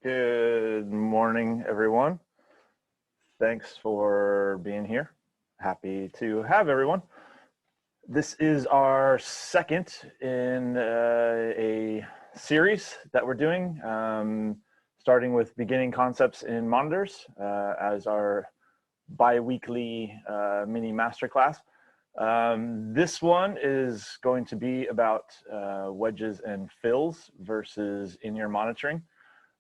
Good morning, everyone. Thanks for being here. Happy to have everyone. This is our second in a series that we're doing, starting with beginning concepts in monitors as our bi-weekly mini masterclass. This one is going to be about wedges and fills versus in-ear monitoring.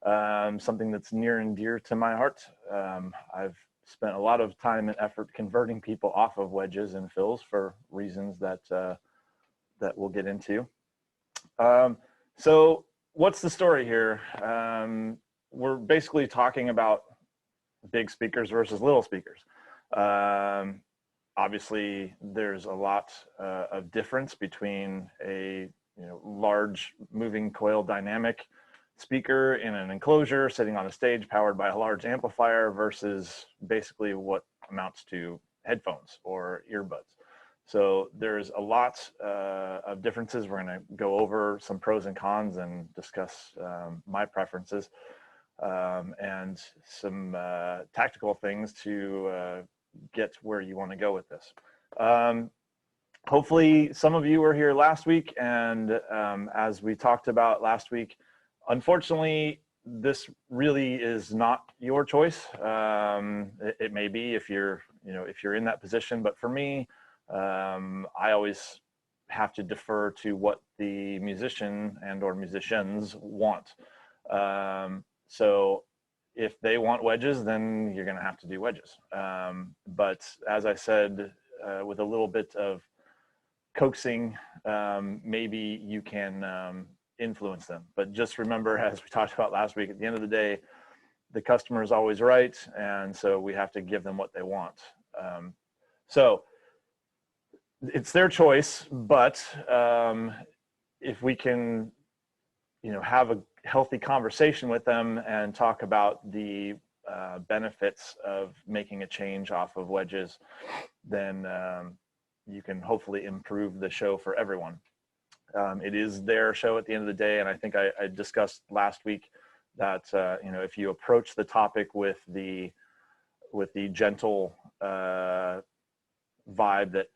Something that's near and dear to my heart. I've spent a lot of time and effort converting people off of wedges and fills for reasons that that we'll get into. So what's the story here? We're basically talking about big speakers versus little speakers. Obviously, there's a lot of difference between a large moving coil dynamic speaker in an enclosure sitting on a stage powered by a large amplifier versus basically what amounts to headphones or earbuds. So there's a lot of differences. We're going to go over some pros and cons and discuss my preferences and some tactical things to get where you want to go with this. Hopefully some of you were here last week, and as we talked about last week, unfortunately, this really is not your choice. It may be if you're in that position, but for me, I always have to defer to what the musician and or musicians want. So if they want wedges, then you're going to have to do wedges. But as I said, with a little bit of coaxing, maybe you can influence them. But just remember, as we talked about last week, at the end of the day, the customer is always right, and so we have to give them what they want. So it's their choice, but if we can have a healthy conversation with them and talk about the benefits of making a change off of wedges, then you can hopefully improve the show for everyone. It is their show at the end of the day, and I think I discussed last week that if you approach the topic with the gentle vibe that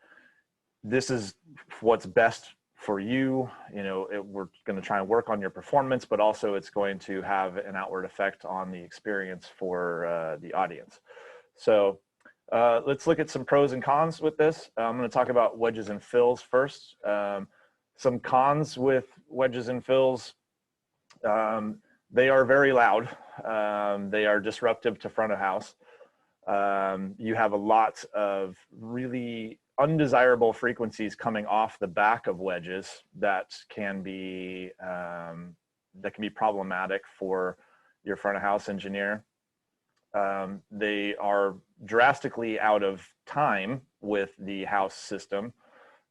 this is what's best for you, we're going to try and work on your performance, but also it's going to have an outward effect on the experience for the audience. So let's look at some pros and cons with this. I'm going to talk about wedges and fills first. Some cons with wedges and fills: they are very loud. They are disruptive to front of house. You have a lot of really undesirable frequencies coming off the back of wedges that can be problematic for your front of house engineer. They are drastically out of time with the house system.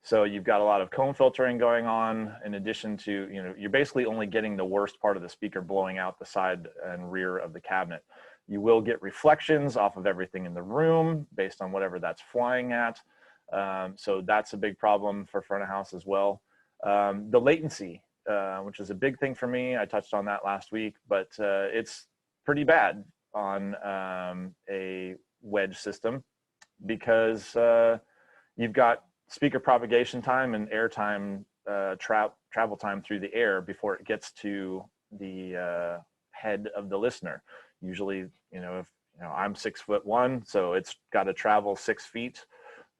So you've got a lot of comb filtering going on, in addition to, you're basically only getting the worst part of the speaker blowing out the side and rear of the cabinet. You will get reflections off of everything in the room based on whatever that's flying at. So that's a big problem for front of house as well. The latency, which is a big thing for me. I touched on that last week, but it's pretty bad on a wedge system because you've got speaker propagation time and air time, travel time through the air before it gets to the head of the listener. Usually, if I'm 6'1", so it's got to travel 6 feet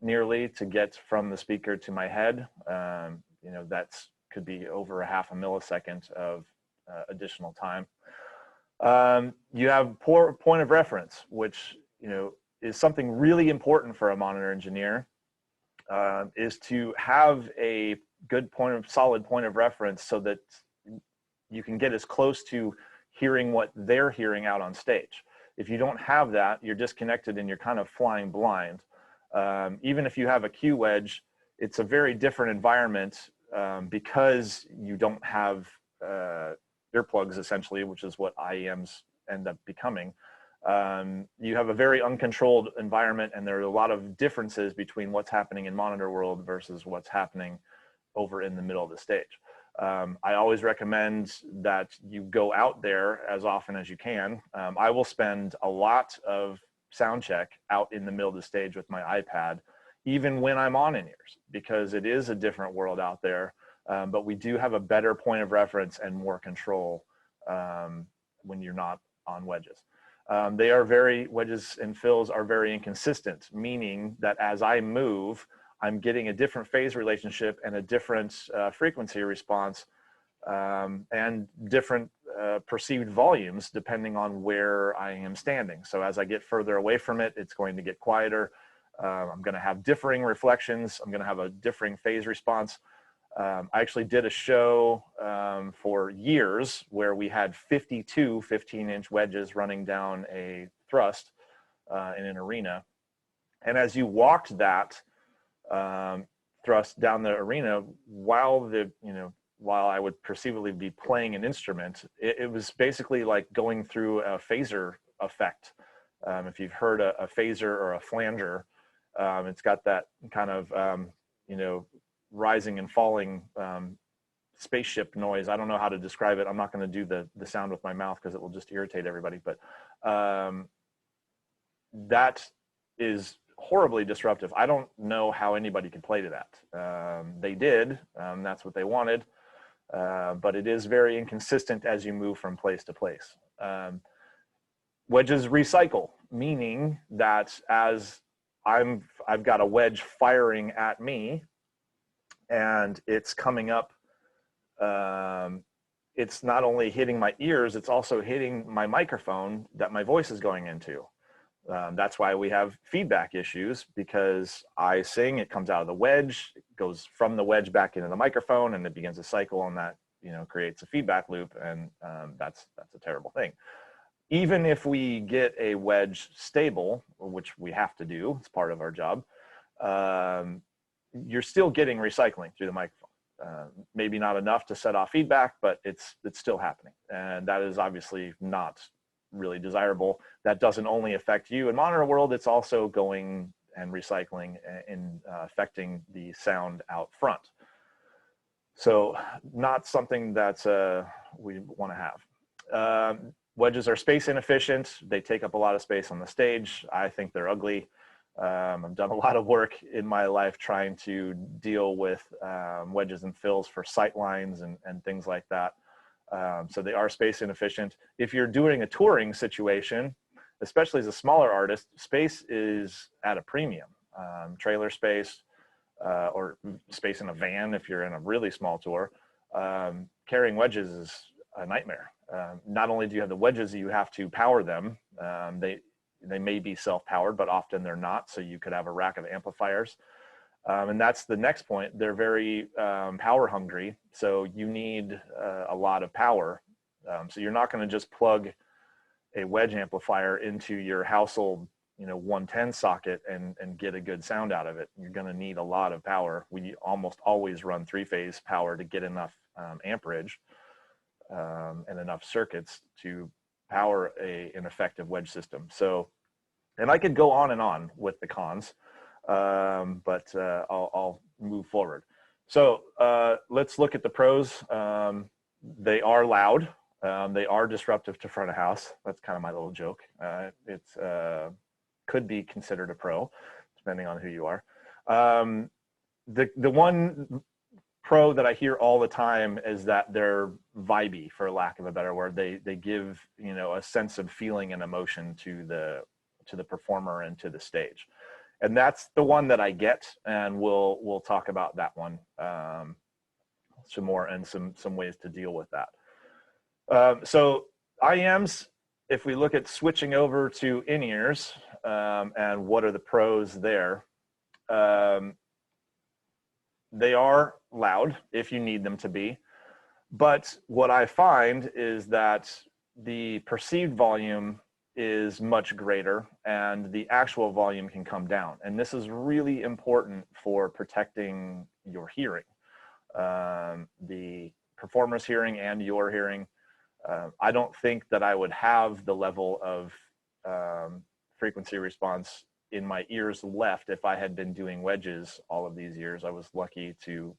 nearly to get from the speaker to my head. That's could be over a half a millisecond of additional time. You have poor point of reference, which is something really important for a monitor engineer. Is to have a good solid point of reference so that you can get as close to hearing what they're hearing out on stage. If you don't have that, you're disconnected and you're kind of flying blind. Even if you have a Q wedge, it's a very different environment because you don't have earplugs, essentially, which is what IEMs end up becoming. You have a very uncontrolled environment, and there are a lot of differences between what's happening in monitor world versus what's happening over in the middle of the stage. I always recommend that you go out there as often as you can. I will spend a lot of sound check out in the middle of the stage with my iPad, even when I'm on in-ears, because it is a different world out there. But we do have a better point of reference and more control when you're not on wedges. Wedges and fills are very inconsistent, meaning that as I move, I'm getting a different phase relationship and a different frequency response and different perceived volumes depending on where I am standing. So as I get further away from it, it's going to get quieter. I'm going to have differing reflections. I'm going to have a differing phase response. I actually did a show for years where we had 52 15-inch wedges running down a thrust in an arena. And as you walked that thrust down the arena, while I would perceivably be playing an instrument, it was basically like going through a phaser effect. If you've heard a phaser or a flanger, it's got that kind of, rising and falling spaceship noise. I don't know how to describe it. I'm not going to do the sound with my mouth because it will just irritate everybody. But that is horribly disruptive. I don't know how anybody could play to that. They did. That's what they wanted. But it is very inconsistent as you move from place to place. Wedges recycle, meaning that as I've got a wedge firing at me, and it's coming up, it's not only hitting my ears, it's also hitting my microphone that my voice is going into. That's why we have feedback issues, because I sing, it comes out of the wedge, it goes from the wedge back into the microphone, and it begins a cycle, and that creates a feedback loop, and that's a terrible thing. Even if we get a wedge stable, which we have to do, it's part of our job, you're still getting recycling through the microphone. Maybe not enough to set off feedback, but it's still happening. And that is obviously not really desirable. That doesn't only affect you in monitor world, it's also going and recycling and affecting the sound out front. So not something that we want to have. Wedges are space inefficient. They take up a lot of space on the stage. I think they're ugly. I've done a lot of work in my life trying to deal with wedges and fills for sight lines and things like that. So they are space inefficient. If you're doing a touring situation, especially as a smaller artist, space is at a premium. Trailer space or space in a van if you're in a really small tour. Carrying wedges is a nightmare. Not only do you have the wedges, you have to power them. They may be self-powered, but often they're not. So you could have a rack of amplifiers. And that's the next point. They're very power hungry. So you need a lot of power. So you're not going to just plug a wedge amplifier into your household 110 socket and get a good sound out of it. You're going to need a lot of power. We almost always run 3-phase power to get enough amperage and enough circuits to power an effective wedge system. So, and I could go on with the cons, but I'll move forward. So let's look at the pros. They are loud. They are disruptive to front of house. That's kind of my little joke. It's could be considered a pro, depending on who you are. The one pro that I hear all the time is that they're vibey, for lack of a better word. They give a sense of feeling and emotion to the performer and to the stage, and that's the one that I get, and we'll talk about that one some more and some ways to deal with that. So IEMs, if we look at switching over to in-ears and what are the pros there, they are loud if you need them to be. But what I find is that the perceived volume is much greater and the actual volume can come down. And this is really important for protecting your hearing, the performer's hearing and your hearing. I don't think that I would have the level of frequency response in my ears left if I had been doing wedges all of these years. I was lucky to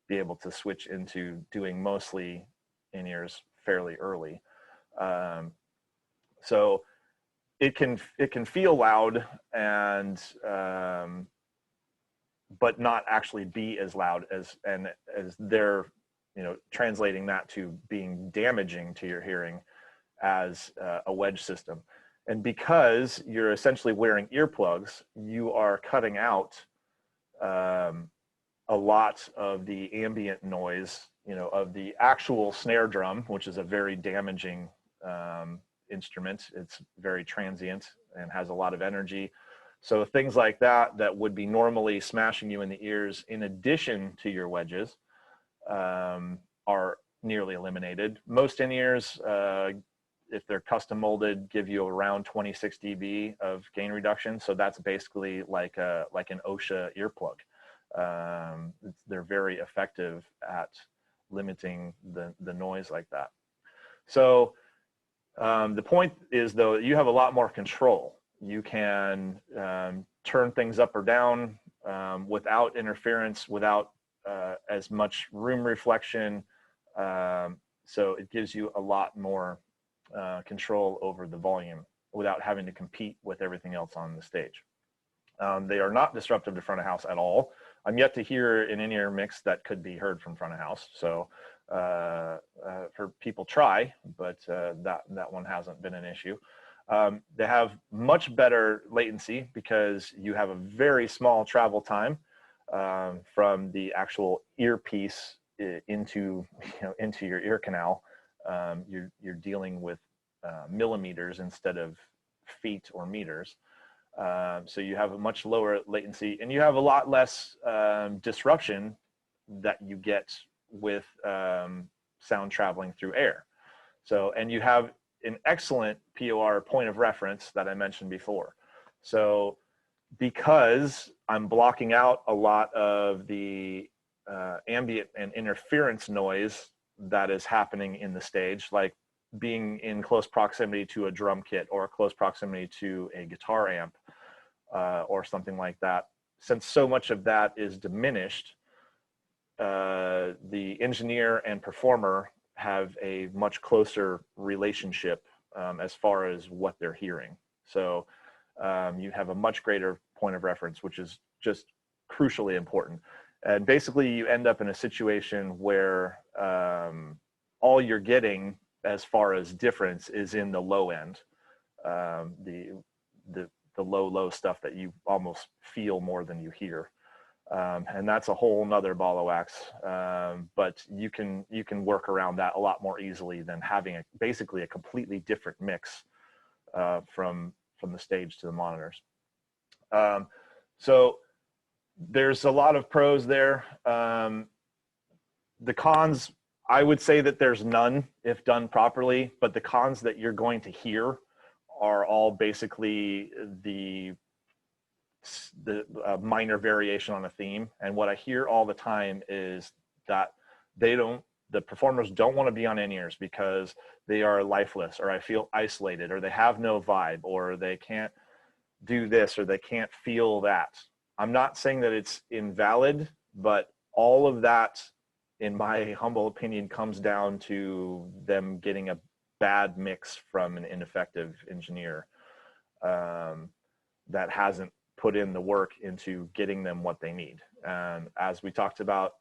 be able to switch into doing mostly in-ears fairly early. So it can feel loud and but not actually be as loud as they're translating that to being damaging to your hearing as a wedge system. And because you're essentially wearing earplugs, you are cutting out a lot of the ambient noise, of the actual snare drum, which is a very damaging instrument. It's very transient and has a lot of energy. So things like that would be normally smashing you in the ears, in addition to your wedges, are nearly eliminated. Most in-ears, if they're custom molded, give you around 26 dB of gain reduction. So that's basically like an OSHA earplug. They're very effective at limiting the noise like that. So the point is, though, you have a lot more control. You can turn things up or down without interference, without as much room reflection. So it gives you a lot more control over the volume without having to compete with everything else on the stage. They are not disruptive to front of house at all. I'm yet to hear an in-ear mix that could be heard from front of house. So for people try, but that one hasn't been an issue. They have much better latency because you have a very small travel time from the actual earpiece into your ear canal. You're dealing with millimeters instead of feet or meters. So you have a much lower latency, and you have a lot less disruption that you get with sound traveling through air. So, and you have an excellent POR, point of reference, that I mentioned before. So because I'm blocking out a lot of the ambient and interference noise that is happening in the stage, like being in close proximity to a drum kit or close proximity to a guitar amp or something like that, since so much of that is diminished, the engineer and performer have a much closer relationship as far as what they're hearing. So you have a much greater point of reference, which is just crucially important. And basically you end up in a situation where all you're getting as far as difference is in the low end, the low stuff that you almost feel more than you hear. And that's a whole nother ball of wax. But you can work around that a lot more easily than having basically a completely different mix from the stage to the monitors. So there's a lot of pros there. The cons, I would say that there's none if done properly, but the cons that you're going to hear are all basically the minor variation on a theme. And what I hear all the time is that the performers don't want to be on in-ears because they are lifeless, or I feel isolated, or they have no vibe, or they can't do this, or they can't feel that. I'm not saying that it's invalid, but all of that, in my humble opinion, comes down to them getting a bad mix from an ineffective engineer that hasn't put in the work into getting them what they need. And as we talked about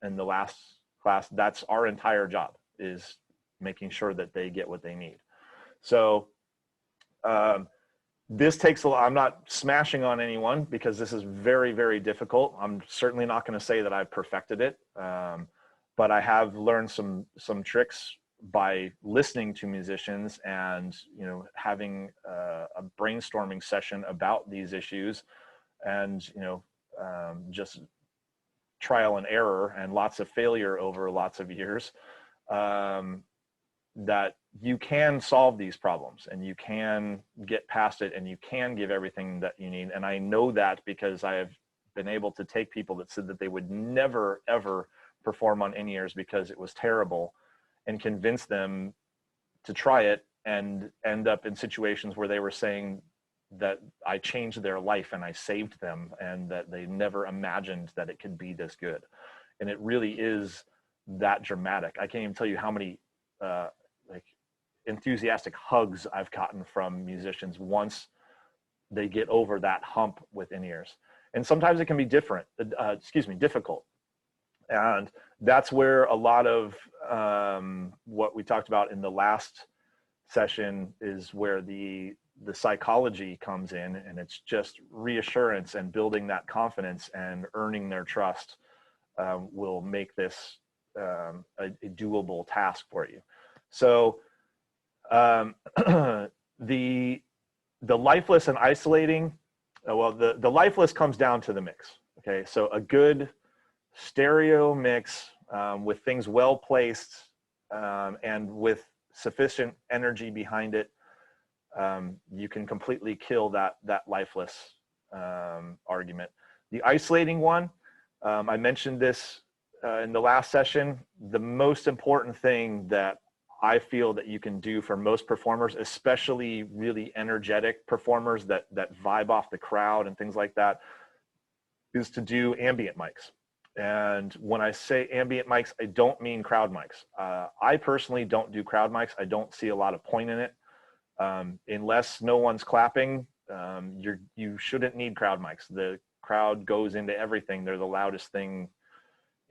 in the last class, that's our entire job, is making sure that they get what they need. So this takes a lot. I'm not smashing on anyone because this is very, very difficult. I'm certainly not going to say that I've perfected it, but I have learned some tricks by listening to musicians and having a brainstorming session about these issues, and just trial and error and lots of failure over lots of years, that you can solve these problems and you can get past it and you can give everything that you need. And I know that because I have been able to take people that said that they would never ever perform on in-ears because it was terrible, and convince them to try it, and end up in situations where they were saying that I changed their life and I saved them, and that they never imagined that it could be this good. And it really is that dramatic. I can't even tell you how many like enthusiastic hugs I've gotten from musicians once they get over that hump with in-ears. And sometimes it can be difficult. And that's where a lot of what we talked about in the last session is where the psychology comes in, and it's just reassurance and building that confidence and earning their trust will make this a doable task for you. So the lifeless and isolating, well, the lifeless comes down to the mix. Okay, so a good stereo mix with things well placed and with sufficient energy behind it, you can completely kill that lifeless argument. The isolating one, I mentioned this in the last session. The most important thing that I feel that you can do for most performers, especially really energetic performers that vibe off the crowd and things like that, is to do ambient mics. And when I say ambient mics, I don't mean crowd mics. I personally don't do crowd mics. I don't see a lot of point in it. Unless no one's clapping, you shouldn't need crowd mics. The crowd goes into everything. They're the loudest thing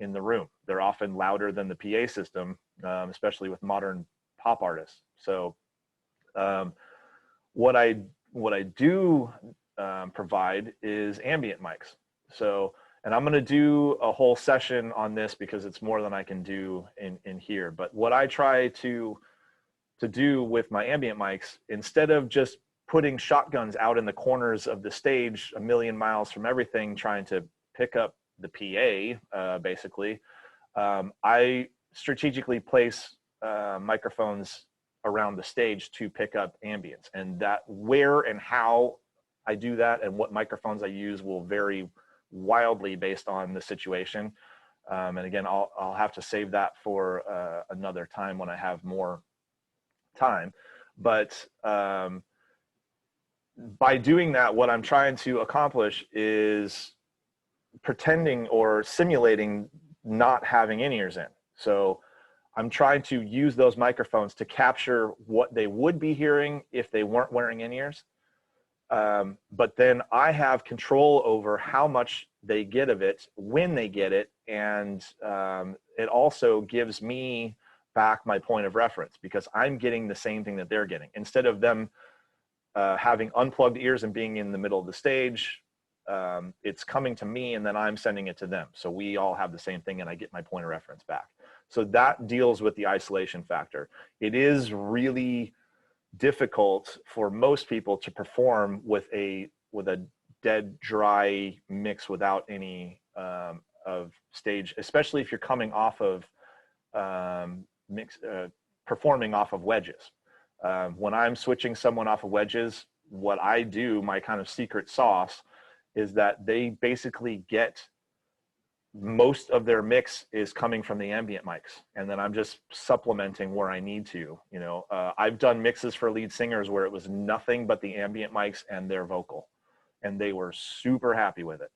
in the room. They're often louder than the PA system, especially with modern pop artists. So what I do provide is ambient mics. So, and I'm going to do a whole session on this because it's more than I can do in here. But what I try to do with my ambient mics, instead of just putting shotguns out in the corners of the stage a million miles from everything, trying to pick up the PA, basically, I strategically place microphones around the stage to pick up ambience. And that where and how I do that and what microphones I use will vary wildly based on the situation. And again, I'll have to save that for another time when I have more time. But by doing that, what I'm trying to accomplish is pretending or simulating not having in-ears in. So I'm trying to use those microphones to capture what they would be hearing if they weren't wearing in-ears. But then I have control over how much they get of it, when they get it, and it also gives me back my point of reference because I'm getting the same thing that they're getting. Instead of them having unplugged ears and being in the middle of the stage, it's coming to me and then I'm sending it to them. So we all have the same thing and I get my point of reference back. So that deals with the isolation factor. It is really difficult for most people to perform with a dead dry mix without any of stage, especially if you're coming off of performing off of wedges. When I'm switching someone off of wedges, what I do, my kind of secret sauce, is that they basically get most of their mix is coming from the ambient mics, and then I'm just supplementing where I need to. You know, I've done mixes for lead singers where it was nothing but the ambient mics and their vocal, and they were super happy with it.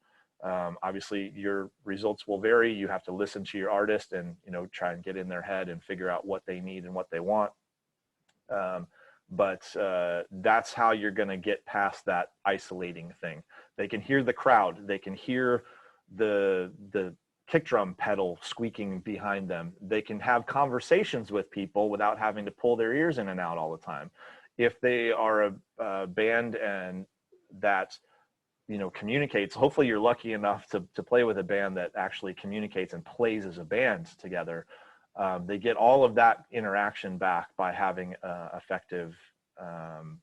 Obviously, your results will vary. You have to listen to your artist and, you know, try and get in their head and figure out what they need and what they want. But that's how you're going to get past that isolating thing. They can hear the crowd. They can hear the kick drum pedal squeaking behind them. They can have conversations with people without having to pull their ears in and out all the time. If they are a band and that, you know, communicates, hopefully you're lucky enough to play with a band that actually communicates and plays as a band together. They get all of that interaction back by having effective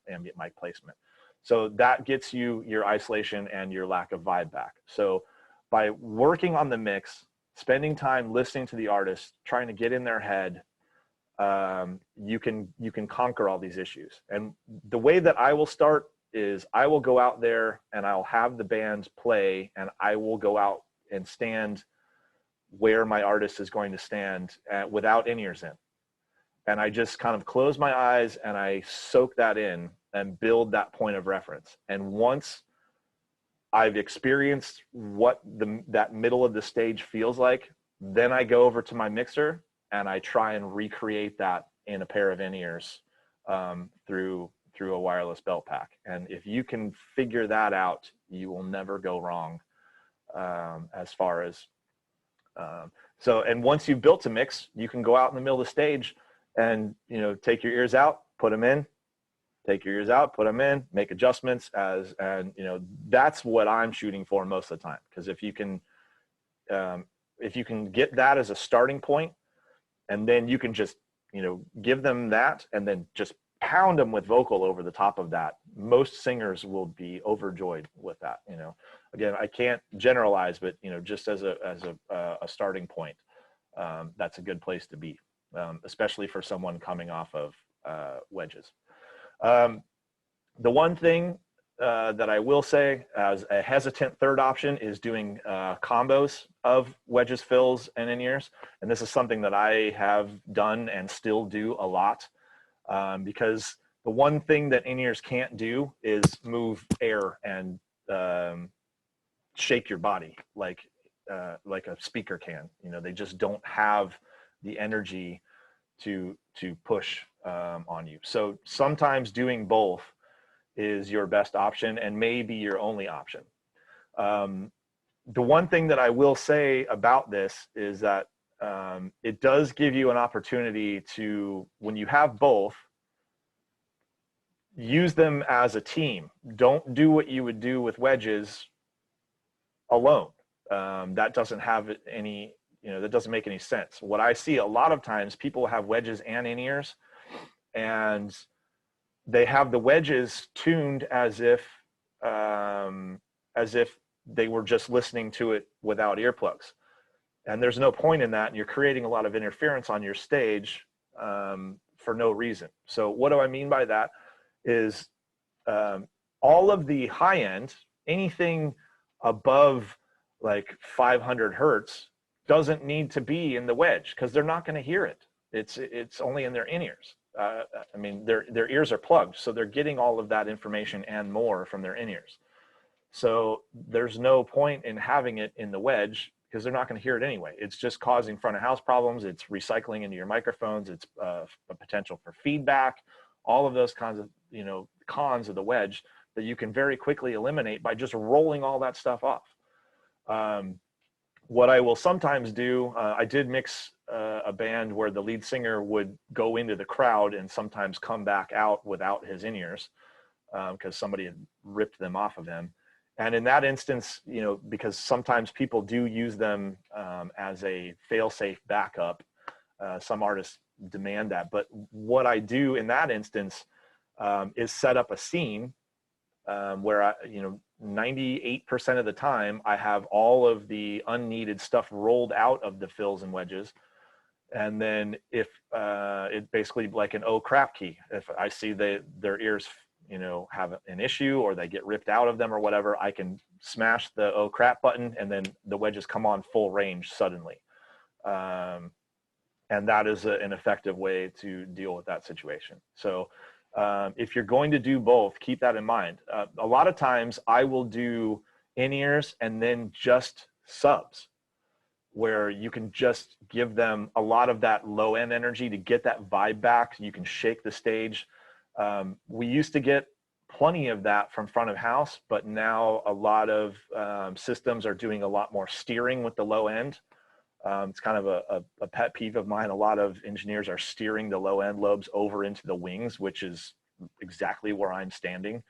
ambient mic placement. So that gets you your isolation and your lack of vibe back. So by working on the mix, spending time listening to the artist, trying to get in their head, you can conquer all these issues. And the way that I will start is I will go out there and I'll have the band play, and I will go out and stand where my artist is going to stand without in-ears in. And I just kind of close my eyes and I soak that in and build that point of reference. And once I've experienced what that middle of the stage feels like, Then I go over to my mixer and I try and recreate that in a pair of in-ears through a wireless belt pack. And if you can figure that out, you will never go wrong as far as and once you've built a mix, you can go out in the middle of the stage and, you know, take your ears out, put them in, take your ears out, put them in, make adjustments and, you know, that's what I'm shooting for most of the time. Because if you can get that as a starting point, and then you can just, you know, give them that and then just pound them with vocal over the top of that. Most singers will be overjoyed with that. You know, again, I can't generalize, but, you know, just as a starting point, that's a good place to be, especially for someone coming off of Wedges. The one thing that I will say as a hesitant third option is doing combos of Wedges Fills and in-ears. And this is something that I have done and still do a lot because the one thing that in-ears can't do is move air and shake your body like a speaker can. You know, they just don't have the energy to push on you. So sometimes doing both is your best option and maybe your only option. The one thing that I will say about this is that it does give you an opportunity to, when you have both, use them as a team. Don't do what you would do with Wedges alone. That doesn't have any, you know, that doesn't make any sense. What I see a lot of times, people have Wedges and in-ears, and they have the Wedges tuned as if they were just listening to it without earplugs. And there's no point in that. And you're creating a lot of interference on your stage for no reason. So what do I mean by that is all of the high end, anything above like 500 Hertz doesn't need to be in the Wedge because they're not going to hear it. It's only in their in-ears. I mean, their ears are plugged, so they're getting all of that information and more from their in-ears. So there's no point in having it in the Wedge because they're not going to hear it anyway. It's just causing front of house problems. It's recycling into your microphones. It's a potential for feedback. All of those kinds of, you know, cons of the Wedge that you can very quickly eliminate by just rolling all that stuff off. What I will sometimes do, I did mix a band where the lead singer would go into the crowd and sometimes come back out without his in-ears because somebody had ripped them off of him. And in that instance, you know, because sometimes people do use them as a fail-safe backup, some artists demand that. But what I do in that instance is set up a scene where 98% of the time I have all of the unneeded stuff rolled out of the fills and wedges. And then if it's basically like an oh crap key, if I see their ears, you know, have an issue or they get ripped out of them or whatever, I can smash the oh crap button and then the wedges come on full range suddenly. And that is an effective way to deal with that situation. So if you're going to do both, keep that in mind. A lot of times I will do in-ears and then just subs, where you can just give them a lot of that low end energy to get that vibe back. You can shake the stage. We used to get plenty of that from front of house, but now a lot of systems are doing a lot more steering with the low end. It's kind of a pet peeve of mine. A lot of engineers are steering the low end lobes over into the wings, which is exactly where I'm standing,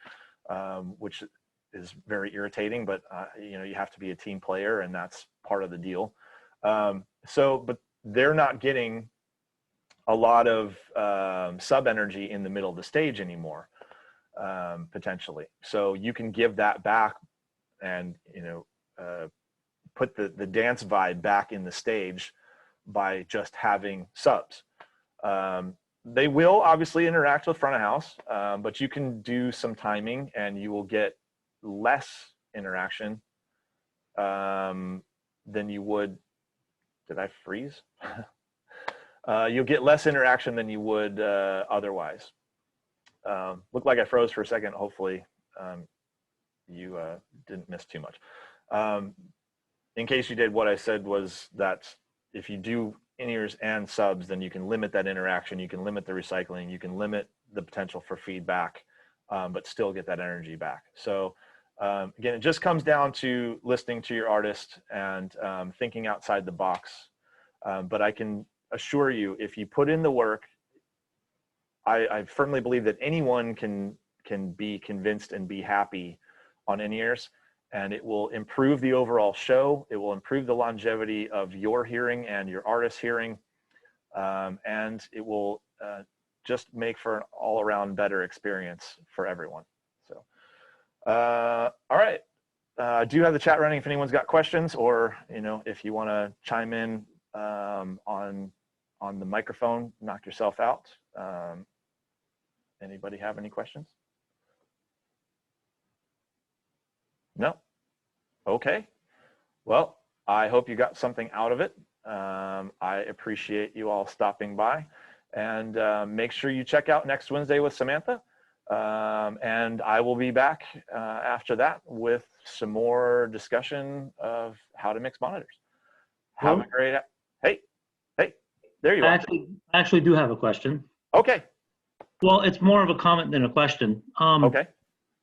which is very irritating, but you know, you have to be a team player and that's part of the deal. But they're not getting a lot of sub energy in the middle of the stage anymore, potentially. So you can give that back and, you know, put the dance vibe back in the stage by just having subs. They will obviously interact with front of house, but you can do some timing and you will get less interaction than you would. Did I freeze? You'll get less interaction than you would otherwise. Looked like I froze for a second. Hopefully you didn't miss too much. In case you did, what I said was that if you do in-ears and subs, then you can limit that interaction, you can limit the recycling, you can limit the potential for feedback, but still get that energy back. So again, it just comes down to listening to your artist and thinking outside the box. But I can assure you, if you put in the work, I firmly believe that anyone can be convinced and be happy on in-ears, and it will improve the overall show. It will improve the longevity of your hearing and your artist's hearing, and it will just make for an all-around better experience for everyone. So, all right. I do have the chat running if anyone's got questions, or if you want to chime in on the microphone, knock yourself out. Anybody have any questions? No? Okay. Well, I hope you got something out of it. I appreciate you all stopping by, and make sure you check out next Wednesday with Samantha. And I will be back after that with some more discussion of how to mix monitors. Have a great, hey, there you are. I actually do have a question. Okay. Well, it's more of a comment than a question. Okay.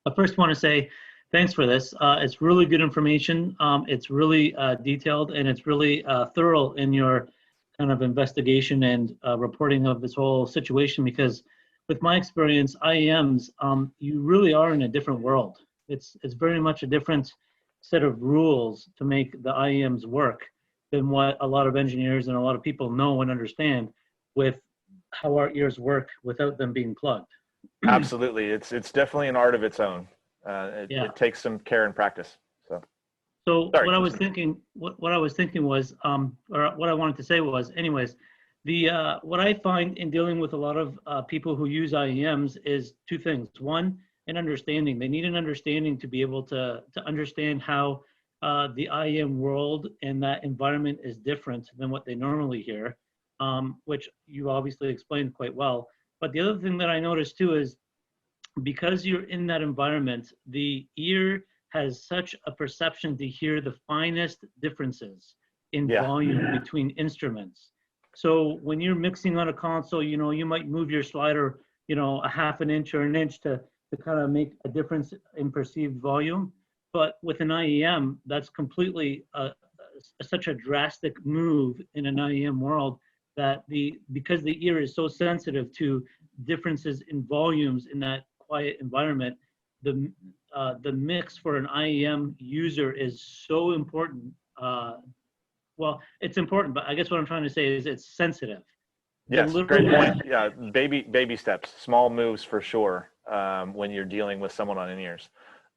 I first want to say thanks for this. It's really good information. It's really detailed, and it's really thorough in your kind of investigation and reporting of this whole situation, because with my experience, IEMs, you really are in a different world. It's very much a different set of rules to make the IEMs work than what a lot of engineers and a lot of people know and understand with how our ears work without them being plugged. Absolutely. It's definitely an art of its own. It takes some care and practice. So sorry. What I was thinking was, or what I wanted to say was, anyways, what I find in dealing with a lot of people who use IEMs is two things. One, an understanding. They need an understanding to be able to understand how the IEM world and that environment is different than what they normally hear, which you obviously explained quite well. But the other thing that I noticed too is, because you're in that environment, the ear has such a perception to hear the finest differences in volume between instruments. So when you're mixing on a console, you might move your slider, a half an inch or an inch to kind of make a difference in perceived volume. But with an IEM, that's completely such a drastic move in an IEM world, that because the ear is so sensitive to differences in volumes in that quiet environment, the mix for an IEM user is so important. Well, it's important, but I guess what I'm trying to say is it's sensitive. Yes, great point. Yeah, baby steps, small moves for sure when you're dealing with someone on in-ears.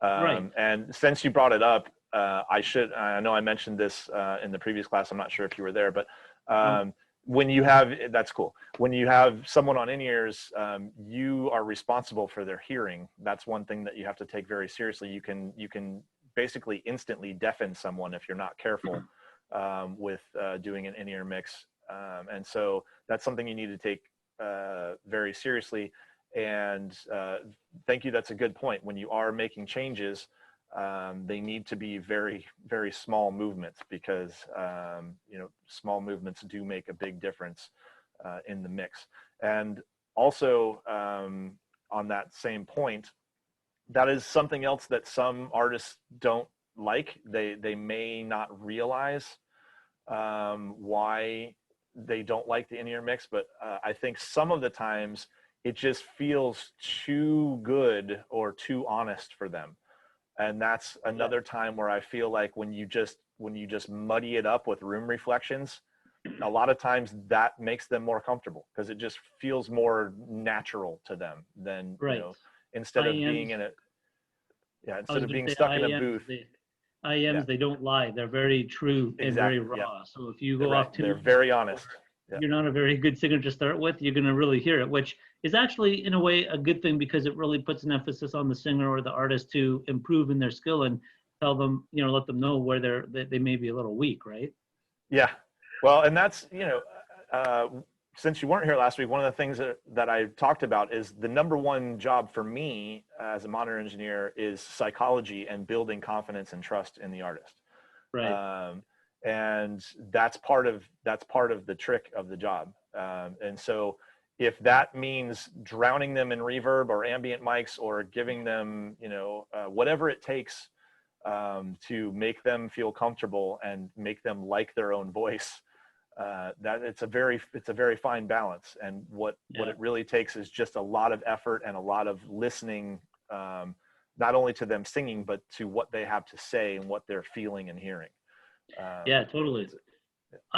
Right. And since you brought it up, I know I mentioned this in the previous class. I'm not sure if you were there, but when you have, that's cool. When you have someone on in-ears, you are responsible for their hearing. That's one thing that you have to take very seriously. You can basically instantly deafen someone if you're not careful with doing an in-ear mix. And so that's something you need to take very seriously. And thank you. That's a good point. When you are making changes, they need to be very, very small movements, because small movements do make a big difference in the mix. And also on that same point, that is something else that some artists don't like. They may not realize why they don't like the in-ear mix, but I think some of the times it just feels too good or too honest for them. And that's another time where I feel like when you just muddy it up with room reflections, a lot of times that makes them more comfortable, because it just feels more natural to them than, instead of being in it. Yeah, instead of being stuck in a booth. IEMs, they don't lie. They're very true and very raw. So if you go off too, they're very honest. You're not a very good singer to start with, you're going to really hear it, which is actually in a way a good thing, because it really puts an emphasis on the singer or the artist to improve in their skill and tell them, let them know where they may be a little weak, right? Yeah. Well, and that's, since you weren't here last week, one of the things that I talked about is the number one job for me as a monitor engineer is psychology and building confidence and trust in the artist. Right. And that's part of the trick of the job. And so if that means drowning them in reverb or ambient mics, or giving them, whatever it takes to make them feel comfortable and make them like their own voice, that it's a very fine balance. And what it really takes is just a lot of effort and a lot of listening, not only to them singing, but to what they have to say and what they're feeling and hearing. Yeah, totally.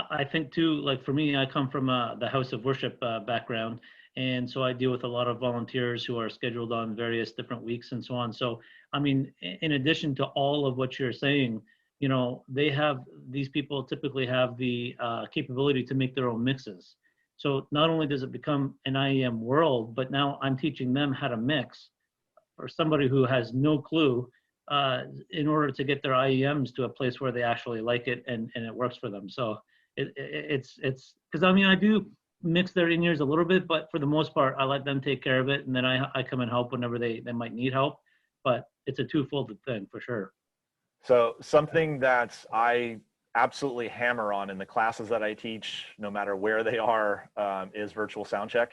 I think too, like for me, I come from the House of Worship background. And so I deal with a lot of volunteers who are scheduled on various different weeks and so on. So, I mean, in addition to all of what you're saying, these people typically have the capability to make their own mixes. So not only does it become an IEM world, but now I'm teaching them how to mix for somebody who has no clue, in order to get their IEMs to a place where they actually like it and it works for them. So it's because I mean, I do mix their in-ears a little bit, but for the most part, I let them take care of it. And then I come and help whenever they might need help, but it's a two-folded thing for sure. So something that I absolutely hammer on in the classes that I teach, no matter where they are, is virtual soundcheck.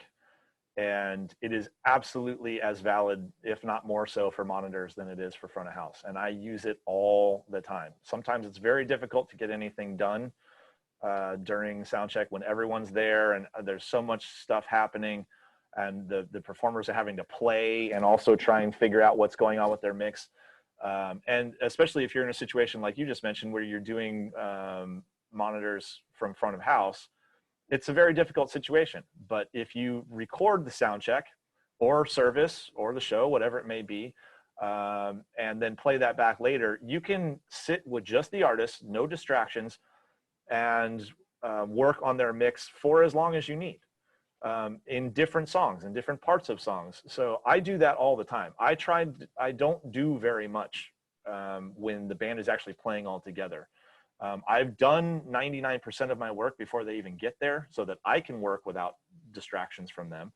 And it is absolutely as valid, if not more so, for monitors than it is for front of house. And I use it all the time. Sometimes it's very difficult to get anything done during sound check when everyone's there and there's so much stuff happening, and the performers are having to play and also try and figure out what's going on with their mix. And especially if you're in a situation like you just mentioned, where you're doing monitors from front of house, it's a very difficult situation. But if you record the sound check or service or the show, whatever it may be, and then play that back later, you can sit with just the artist, no distractions, and work on their mix for as long as you need, in different songs, in different parts of songs. So I do that all the time. I don't do very much when the band is actually playing all together. I've done 99% of my work before they even get there, so that I can work without distractions from them.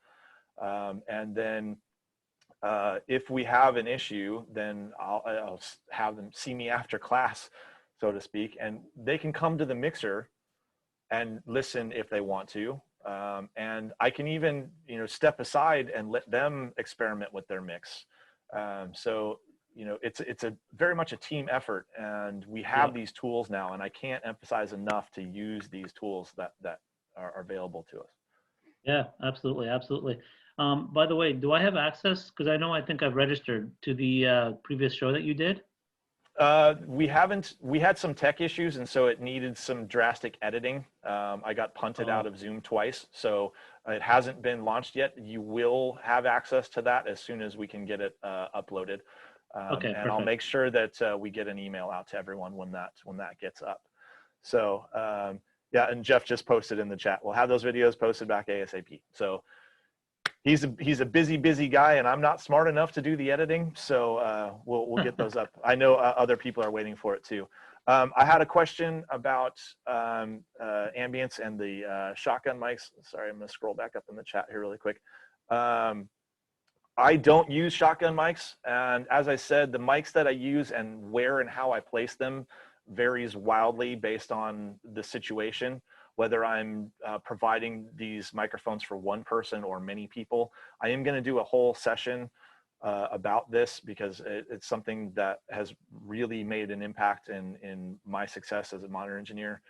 And then if we have an issue, then I'll have them see me after class, so to speak, and they can come to the mixer and listen if they want to. And I can even, step aside and let them experiment with their mix. So it's a very much a team effort, and we have these tools now, and I can't emphasize enough to use these tools that are available to us. Yeah, absolutely. Absolutely. By the way, do I have access? Because I think I've registered to the previous show that you did. We haven't. We had some tech issues, and so it needed some drastic editing. I got punted out of Zoom twice, so it hasn't been launched yet. You will have access to that as soon as we can get it uploaded. Okay, and perfect. I'll make sure that we get an email out to everyone when that gets up. So yeah, and Jeff just posted in the chat, we'll have those videos posted back ASAP. So he's a busy guy, and I'm not smart enough to do the editing, so we'll get those up. I know other people are waiting for it too. I had a question about ambience and the shotgun mics. Sorry, I'm going to scroll back up in the chat here really quick. I don't use shotgun mics, and as I said, the mics that I use and where and how I place them varies wildly based on the situation, whether I'm providing these microphones for one person or many people. I am going to do a whole session about this, because it's something that has really made an impact in my success as a monitor engineer.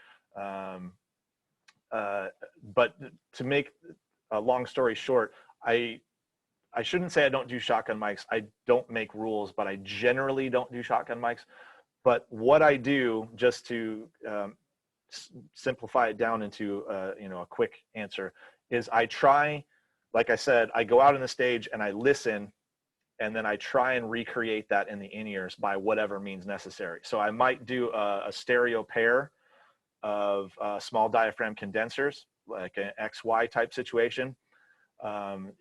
But to make a long story short, I shouldn't say I don't do shotgun mics. I don't make rules, but I generally don't do shotgun mics. But what I do, just to simplify it down into a quick answer, is I try, like I said, I go out on the stage and I listen, and then I try and recreate that in the in-ears by whatever means necessary. So I might do a stereo pair of small diaphragm condensers, like an XY type situation.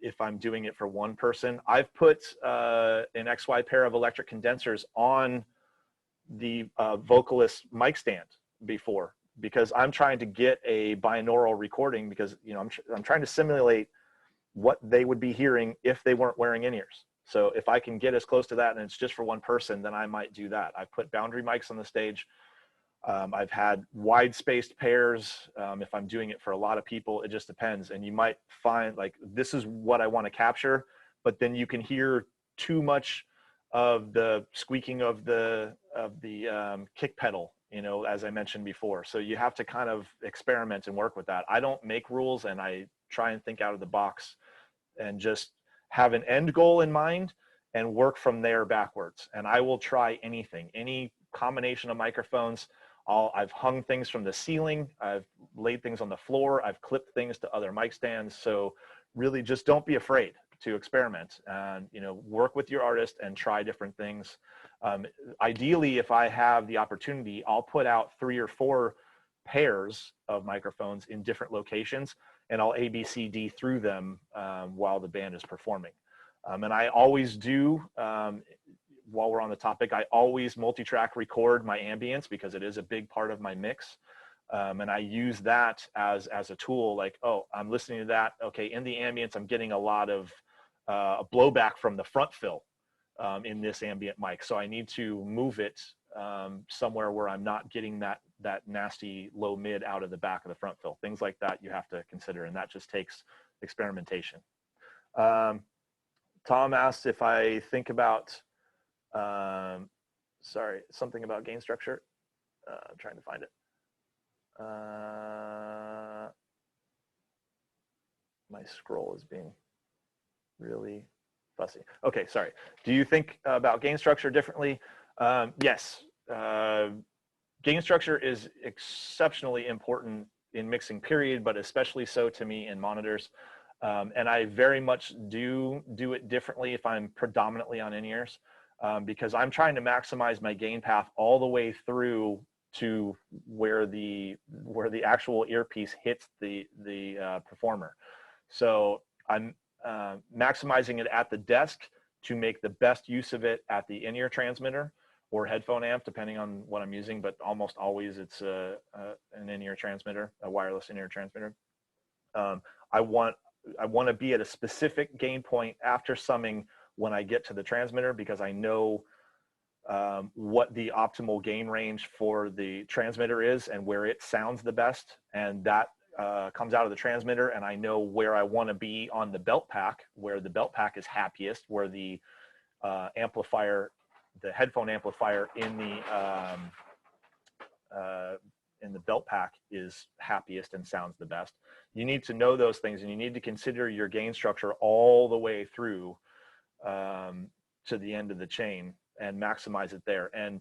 If I'm doing it for one person, I've put an XY pair of electric condensers on the vocalist mic stand before, because I'm trying to get a binaural recording, because I'm trying to simulate what they would be hearing if they weren't wearing in-ears. So if I can get as close to that and it's just for one person, then I might do that. I've put boundary mics on the stage. I've had wide spaced pairs. If I'm doing it for a lot of people, it just depends. And you might find like, this is what I want to capture, but then you can hear too much of the squeaking of the kick pedal, you know, as I mentioned before. So you have to kind of experiment and work with that. I don't make rules, and I try and think out of the box and just have an end goal in mind and work from there backwards. And I will try anything, any combination of microphones. I've hung things from the ceiling. I've laid things on the floor. I've clipped things to other mic stands. So really just don't be afraid to experiment and, you know, work with your artist and try different things. Ideally, if I have the opportunity, I'll put out 3 or 4 pairs of microphones in different locations, and I'll ABCD through them while the band is performing. And I always do, while we're on the topic, I always multi-track record my ambience because it is a big part of my mix. And I use that as a tool, like, oh, I'm listening to that. Okay, in the ambience, I'm getting a lot of blowback from the front fill in this ambient mic. So I need to move it somewhere where I'm not getting that nasty low mid out of the back of the front fill. Things like that you have to consider, and that just takes experimentation. Tom asked if I think about, sorry, something about gain structure. I'm trying to find it. My scroll is being really fussy. Okay, sorry. Do you think about gain structure differently? Yes. Gain structure is exceptionally important in mixing, period, but especially so to me in monitors. And I very much do it differently if I'm predominantly on in-ears, because I'm trying to maximize my gain path all the way through to where the actual earpiece hits the performer. So I'm maximizing it at the desk to make the best use of it at the in-ear transmitter or headphone amp, depending on what I'm using, but almost always it's an in-ear transmitter, a wireless in-ear transmitter. I want to be at a specific gain point after summing when I get to the transmitter, because I know what the optimal gain range for the transmitter is and where it sounds the best. And that comes out of the transmitter, and I know where I want to be on the belt pack, where the belt pack is happiest, where the amplifier, the headphone amplifier in the belt pack is happiest and sounds the best. You need to know those things, and you need to consider your gain structure all the way through to the end of the chain and maximize it there. And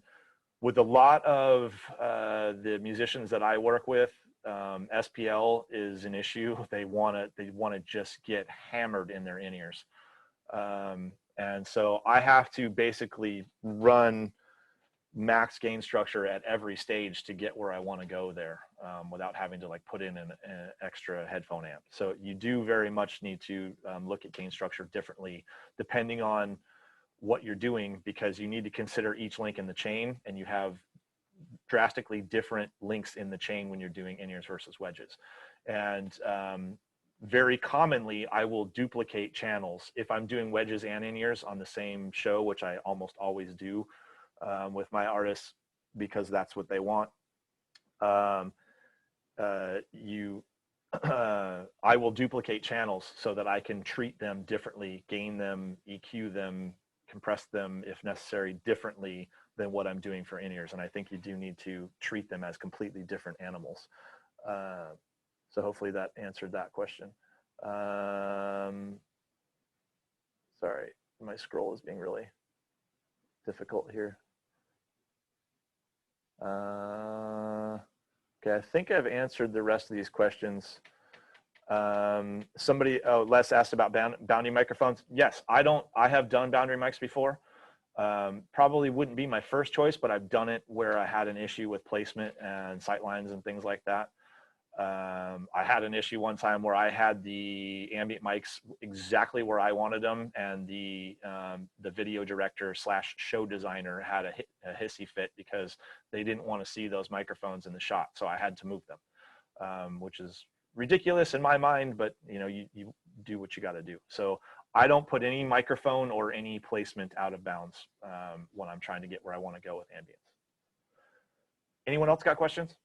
with a lot of the musicians that I work with, SPL is an issue. They want to just get hammered in their in-ears. And so I have to basically run max gain structure at every stage to get where I want to go there, without having to like put in an extra headphone amp. So you do very much need to look at gain structure differently depending on what you're doing, because you need to consider each link in the chain, and you have drastically different links in the chain when you're doing in-ears versus wedges. And very commonly, I will duplicate channels if I'm doing wedges and in-ears on the same show, which I almost always do with my artists, because that's what they want. I will duplicate channels so that I can treat them differently, gain them, EQ them, compress them if necessary differently than what I'm doing for in-ears. And I think you do need to treat them as completely different animals. So hopefully that answered that question. Sorry, my scroll is being really difficult here. Okay, I think I've answered the rest of these questions. Les asked about boundary microphones. Yes, I have done boundary mics before. Probably wouldn't be my first choice, but I've done it where I had an issue with placement and sight lines and things like that. I had an issue one time where I had the ambient mics exactly where I wanted them, and the video director / show designer had a hissy fit because they didn't want to see those microphones in the shot, so I had to move them, which is ridiculous in my mind, but you know, you do what you got to do. So I don't put any microphone or any placement out of bounds when I'm trying to get where I want to go with ambience. Anyone else got questions?